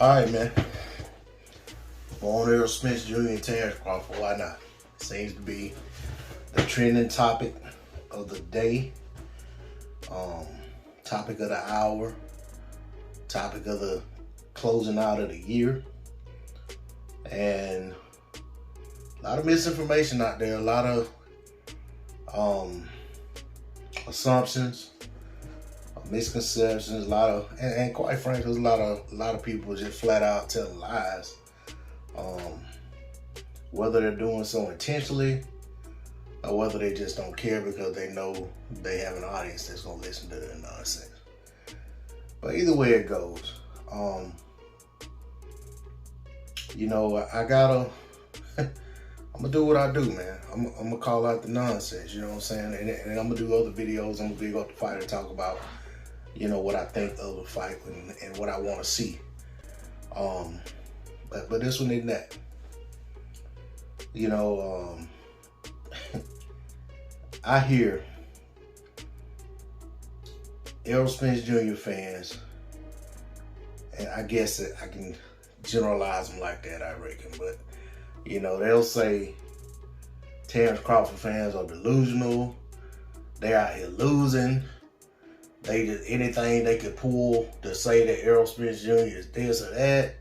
All right, man. Born Errol Spence Jr. and Terrence Crawford. Why not? Seems to be the trending topic of the day, topic of the hour, topic of the closing out of the year, and a lot of misinformation out there. A lot of assumptions, misconceptions. A lot of, and quite frankly, there's a lot of people just flat out telling lies. Whether they're doing so intentionally or whether they just don't care because they know they have an audience that's gonna listen to their nonsense. But either way it goes, I gotta, I'm gonna do what I do, man. I'm gonna call out the nonsense, you know what I'm saying? And I'm gonna do other videos. I'm gonna big up the fight and talk about, what I think of the fight and what I want to see. But this one isn't that. I hear Errol Spence Jr. fans, and I guess that I can generalize them like that, I reckon. But, they'll say Terrence Crawford fans are delusional. They're out here losing. They just, anything they could pull to say that Errol Spence Jr. is this or that,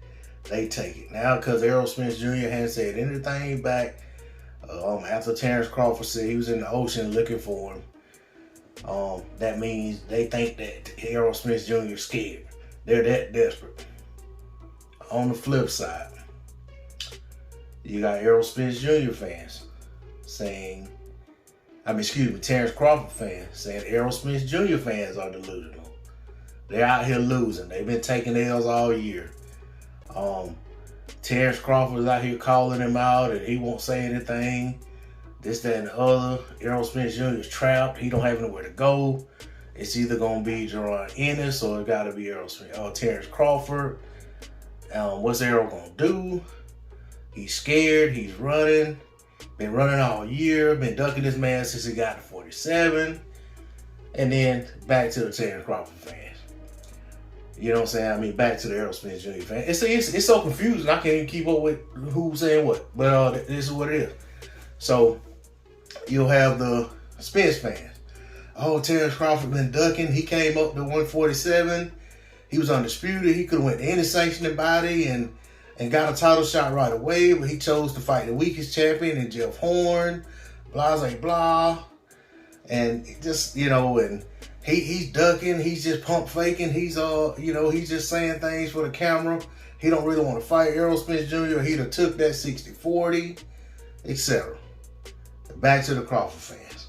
they take it. Now, because Errol Spence Jr. hasn't said anything back after Terrence Crawford said he was in the ocean looking for him, that means they think that Errol Spence Jr. is scared. They're that desperate. On the flip side, you got Errol Spence Jr. fans saying, Terrence Crawford fans saying Errol Spence Jr. fans are delusional. They're out here losing. They've been taking L's all year. Terrence Crawford is out here calling him out and he won't say anything. This, that, and the other. Errol Spence Jr. is trapped. He don't have anywhere to go. It's either going to be Jerron Ennis or it got to be Terrence Crawford. What's Errol going to do? He's scared. He's running. Been running all year. Been ducking this man since he got to 47. And then back to the Terrence Crawford fans. You know what I'm saying? Back to the Errol Spence Jr. fan. It's so confusing. I can't even keep up with who's saying what. But this is what it is. So you'll have the Spence fans. Oh, Terrence Crawford been ducking. He came up to 147. He was undisputed. He could have went to any sanctioning body and got a title shot right away. But he chose to fight the weakest champion in Jeff Horn. Blah, blah, blah. And just, and he's ducking, he's just pump faking, he's just saying things for the camera. He don't really want to fight Errol Spence Jr. He'd have took that 60-40, etc. Back to the Crawford fans.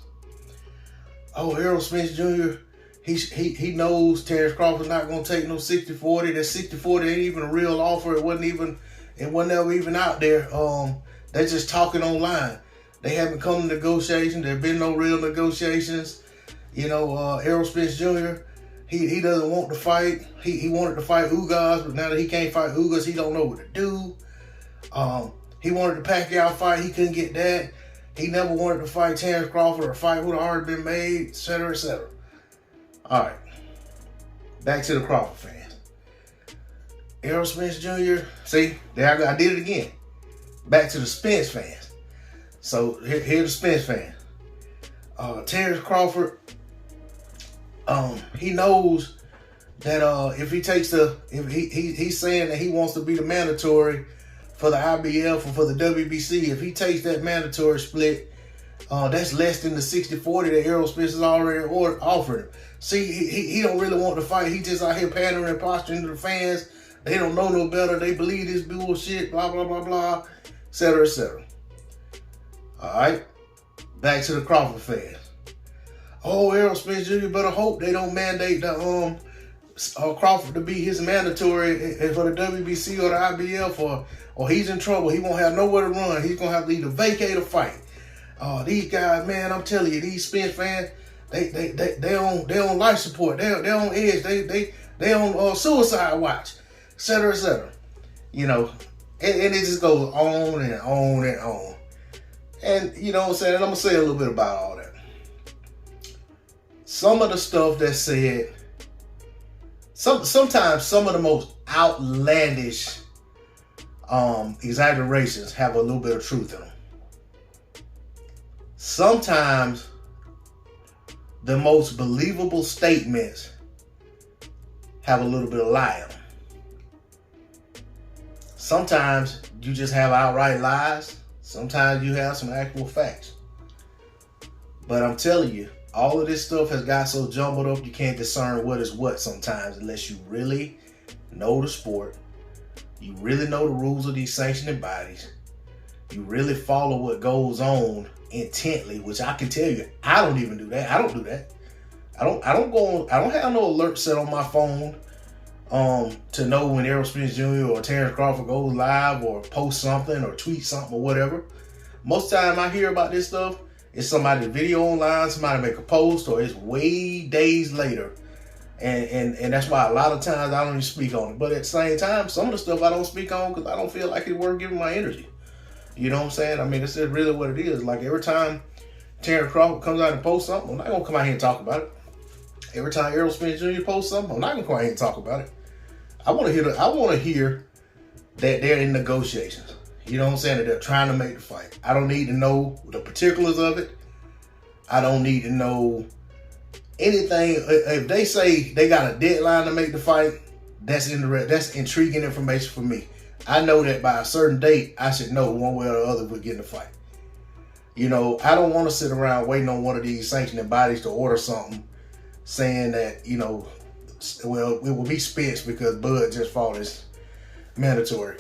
Oh, Errol Spence Jr., he knows Terrence Crawford's not gonna take no 60-40. That 60-40 ain't even a real offer. It wasn't ever even out there. They're just talking online. They haven't come to negotiations. There have been no real negotiations. Errol Spence Jr., he doesn't want to fight. He wanted to fight Ugas, but now that he can't fight Ugas, he don't know what to do. He wanted the Pacquiao fight. He couldn't get that. He never wanted to fight Terrence Crawford or a fight would have already been made, etc., etc. All right. Back to the Crawford fans. Errol Spence Jr., see, there I did it again. Back to the Spence fans. So here's the Spence fan. Terrence Crawford, he knows that if he's saying that he wants to be the mandatory for the IBF or for the WBC, if he takes that mandatory split, that's less than the 60-40 that Errol Spence has already offered him. See, he don't really want to fight. He just out here pandering and posturing to the fans. They don't know no better. They believe this bullshit, blah, blah, blah, blah, etc., etc. All right, back to the Crawford fans. Oh, Errol Spence Jr. better hope they don't mandate the Crawford to be his mandatory for the WBC or the IBF, or he's in trouble. He won't have nowhere to run. He's gonna have to either vacate or fight. These guys, man, I'm telling you, these Spence fans, they on life support. They on edge. They on suicide watch, etc., etc. And it just goes on and on and on. And you know what I'm saying? I'm going to say a little bit about all that. Some of the stuff that's said, sometimes some of the most outlandish exaggerations have a little bit of truth in them. Sometimes the most believable statements have a little bit of lie in them. Sometimes you just have outright lies. Sometimes you have some actual facts. But I'm telling you, all of this stuff has got so jumbled up you can't discern what is what sometimes unless you really know the sport. You really know the rules of these sanctioning bodies. You really follow what goes on intently, which I can tell you, I don't even do that. I don't do that. I don't have no alert set on my phone to know when Errol Spence Jr. or Terrence Crawford goes live or post something or tweet something or whatever. Most time I hear about this stuff, it's somebody's video online, somebody make a post, or it's way days later. And that's why a lot of times I don't even speak on it. But at the same time, some of the stuff I don't speak on because I don't feel like it's worth giving my energy. You know what I'm saying? I mean, it's just really what it is. Like every time Terrence Crawford comes out and posts something, I'm not going to come out here and talk about it. Every time Errol Spence Jr. posts something, I'm not going to come out here and talk about it. I want to hear that they're in negotiations. You know what I'm saying? That they're trying to make the fight. I don't need to know the particulars of it. I don't need to know anything. If they say they got a deadline to make the fight, that's intriguing information for me. I know that by a certain date, I should know one way or the other if we're getting a fight. You know, I don't want to sit around waiting on one of these sanctioning bodies to order something saying that, you know, well, it will be Spence because Bud just fought his mandatory.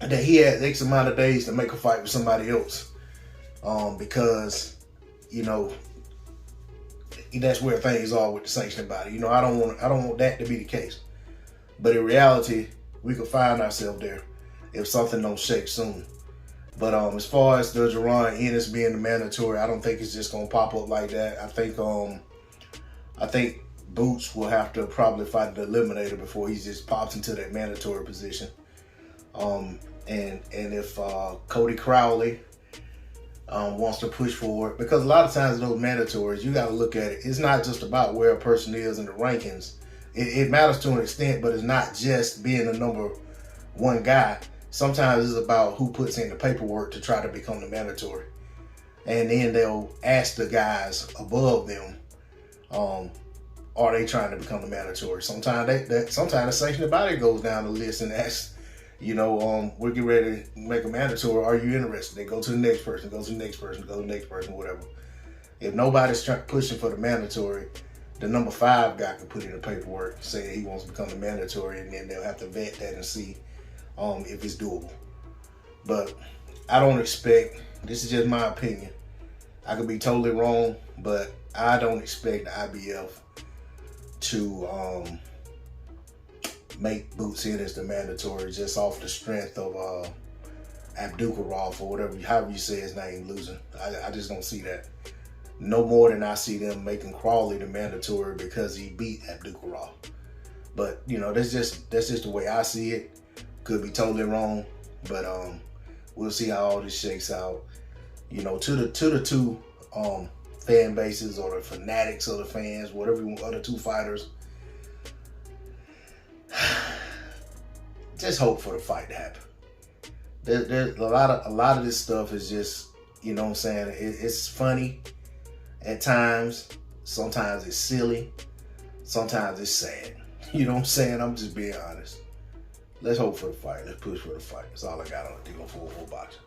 That he had X amount of days to make a fight with somebody else. Because, you know, that's where things are with the sanctioning body. You know, I don't want that to be the case. But in reality, we could find ourselves there if something don't shake soon. But as far as the Jaron Ennis being the mandatory, I don't think it's just gonna pop up like that. I think Boots will have to probably fight the eliminator before he just pops into that mandatory position. And if Cody Crowley wants to push forward, because a lot of times those mandatories, you got to look at it. It's not just about where a person is in the rankings. It matters to an extent, but it's not just being the number one guy. Sometimes it's about who puts in the paperwork to try to become the mandatory. And then they'll ask the guys above them, are they trying to become the mandatory? Sometimes the sanctioning body goes down the list and asks, you know, we're getting ready to make a mandatory. Are you interested? They go to the next person, go to the next person, go to the next person, whatever. If nobody's pushing for the mandatory, the number 5 guy can put in the paperwork saying he wants to become the mandatory, and then they'll have to vet that and see if it's doable. But I don't expect, this is just my opinion, I could be totally wrong, but I don't expect the IBF to make Boots in as the mandatory just off the strength of Abdul-Karoff or whatever, however you say his name, losing. I just don't see that. No more than I see them making Crawley the mandatory because he beat Abdul-Karoff. But you know, that's just the way I see it. Could be totally wrong, but we'll see how all this shakes out. You know, to the two fan bases or the fanatics of the fans, whatever you want, other two fighters. Just hope for the fight to happen. There's a lot of this stuff is just, you know what I'm saying, it's funny at times. Sometimes it's silly. Sometimes it's sad. You know what I'm saying? I'm just being honest. Let's hope for the fight. Let's push for the fight. That's all I got on the 304 boxing.